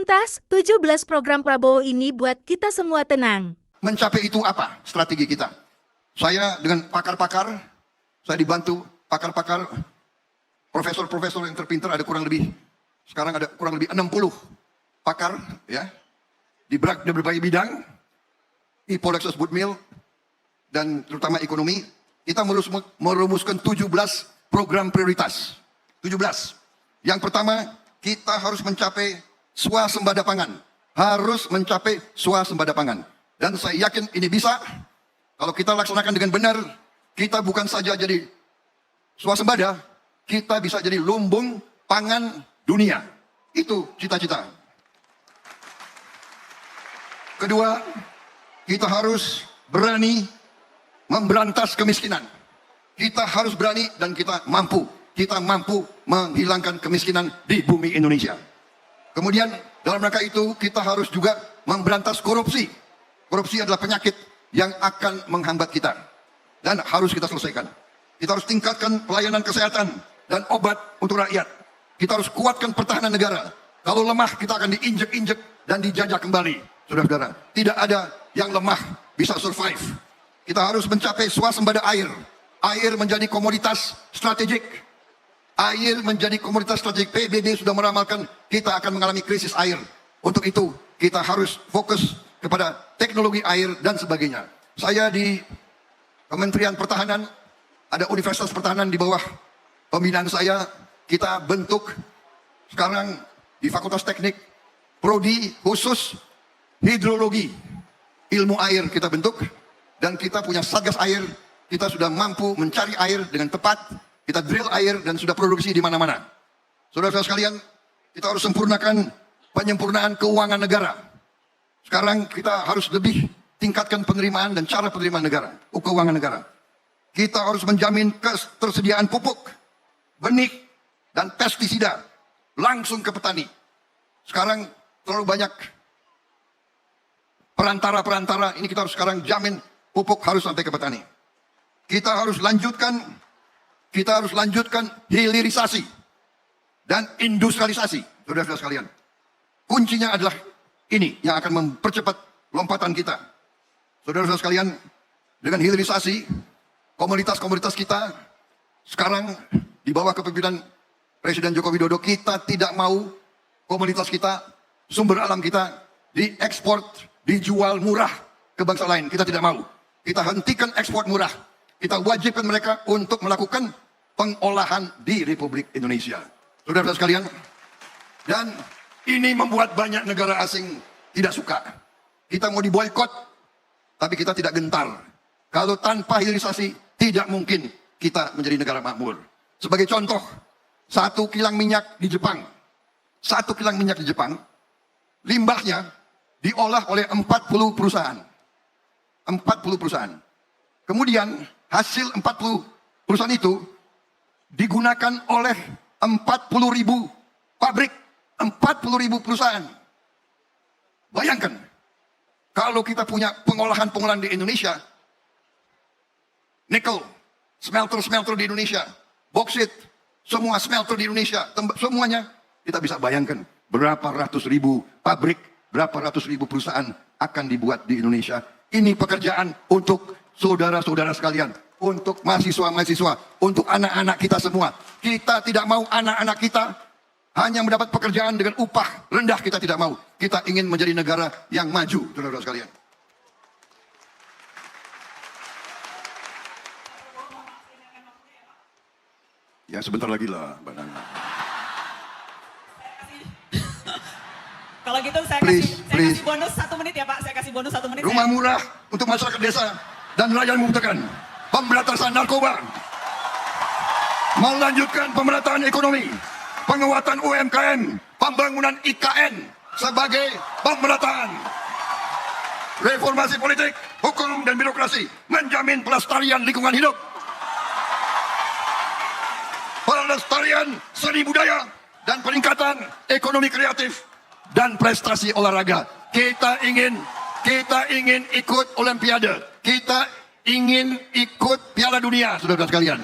Tuntas, 17 program Prabowo ini buat kita semua tenang. Mencapai itu apa strategi kita? Saya dengan pakar-pakar, saya dibantu pakar-pakar, profesor-profesor yang terpintar, ada kurang lebih, sekarang ada kurang lebih 60 pakar ya di berbagai bidang, Polexus Budmil, dan terutama ekonomi. Kita merumuskan 17 program prioritas. 17. Yang pertama, kita harus mencapai swasembada pangan. Harus mencapai swasembada pangan. Dan saya yakin ini bisa. Kalau kita laksanakan dengan benar, kita bukan saja jadi swasembada, kita bisa jadi lumbung pangan dunia. Itu cita-cita. Kedua, kita harus berani memberantas kemiskinan. Kita harus berani dan kita mampu. Kita mampu menghilangkan kemiskinan di bumi Indonesia. Kemudian dalam rangka itu kita harus juga memberantas korupsi. Korupsi adalah penyakit yang akan menghambat kita. Dan harus kita selesaikan. Kita harus tingkatkan pelayanan kesehatan dan obat untuk rakyat. Kita harus kuatkan pertahanan negara. Kalau lemah kita akan diinjek-injek dan dijajah kembali. Saudara-saudara, tidak ada yang lemah bisa survive. Kita harus mencapai swasembada air. Air menjadi komoditas strategik. Air menjadi komoditas strategik. PBB sudah meramalkan kita akan mengalami krisis air. Untuk itu kita harus fokus kepada teknologi air dan sebagainya. Saya di Kementerian Pertahanan, ada Universitas Pertahanan di bawah pembinaan saya. Kita bentuk sekarang di Fakultas Teknik prodi khusus hidrologi, ilmu air kita bentuk. Dan kita punya satgas air, kita sudah mampu mencari air dengan tepat, kita drill air dan sudah produksi di mana-mana. Saudara-saudara sekalian, kita harus sempurnakan penyempurnaan keuangan negara. Sekarang kita harus lebih tingkatkan penerimaan dan cara penerimaan negara, keuangan negara. Kita harus menjamin ketersediaan pupuk, benih, dan pestisida langsung ke petani. Sekarang terlalu banyak perantara-perantara, ini kita harus sekarang jamin pupuk harus sampai ke petani. Kita harus lanjutkan hilirisasi dan industrialisasi, saudara-saudara sekalian. Kuncinya adalah ini yang akan mempercepat lompatan kita. Saudara-saudara sekalian, dengan hilirisasi, komunitas-komunitas kita sekarang di bawah kepemimpinan Presiden Joko Widodo, kita tidak mau komunitas kita, sumber alam kita diekspor, dijual murah ke bangsa lain. Kita tidak mau. Kita hentikan ekspor murah. Kita wajibkan mereka untuk melakukan pengolahan di Republik Indonesia. Saudara-saudara sekalian, dan ini membuat banyak negara asing tidak suka. Kita mau diboikot, tapi kita tidak gentar. Kalau tanpa hilirisasi, tidak mungkin kita menjadi negara makmur. Sebagai contoh, 1 kilang minyak di Jepang. 1 kilang minyak di Jepang, limbahnya diolah oleh 40 perusahaan. 40 perusahaan. Kemudian hasil 40 perusahaan itu digunakan oleh 40.000 pabrik, 40.000 perusahaan. Bayangkan, kalau kita punya pengolahan-pengolahan di Indonesia, nikel, smelter-smelter di Indonesia, boksit, semua smelter di Indonesia, semuanya, kita bisa bayangkan berapa ratus ribu pabrik, berapa ratus ribu perusahaan akan dibuat di Indonesia. Ini pekerjaan untuk saudara-saudara sekalian, untuk mahasiswa-mahasiswa, untuk anak-anak kita semua. Kita tidak mau anak-anak kita hanya mendapat pekerjaan dengan upah rendah, kita tidak mau. Kita ingin menjadi negara yang maju, saudara-saudara sekalian. Ya sebentar lagi lah, Mbak Nana. Kalau gitu saya kasih bonus 1 menit ya Pak. Saya kasih bonus 1 menit. Rumah murah untuk masyarakat desa dan rakyat membutuhkan. Pemberantasan narkoba. Melanjutkan pemerataan ekonomi. Penguatan UMKM. Pembangunan IKN sebagai pemerataan. Reformasi politik, hukum dan birokrasi. Menjamin pelestarian lingkungan hidup. Pelestarian seni budaya dan peningkatan ekonomi kreatif dan prestasi olahraga. Kita ingin ikut Olimpiade. Kita ingin ikut Piala Dunia, saudara-saudara sekalian.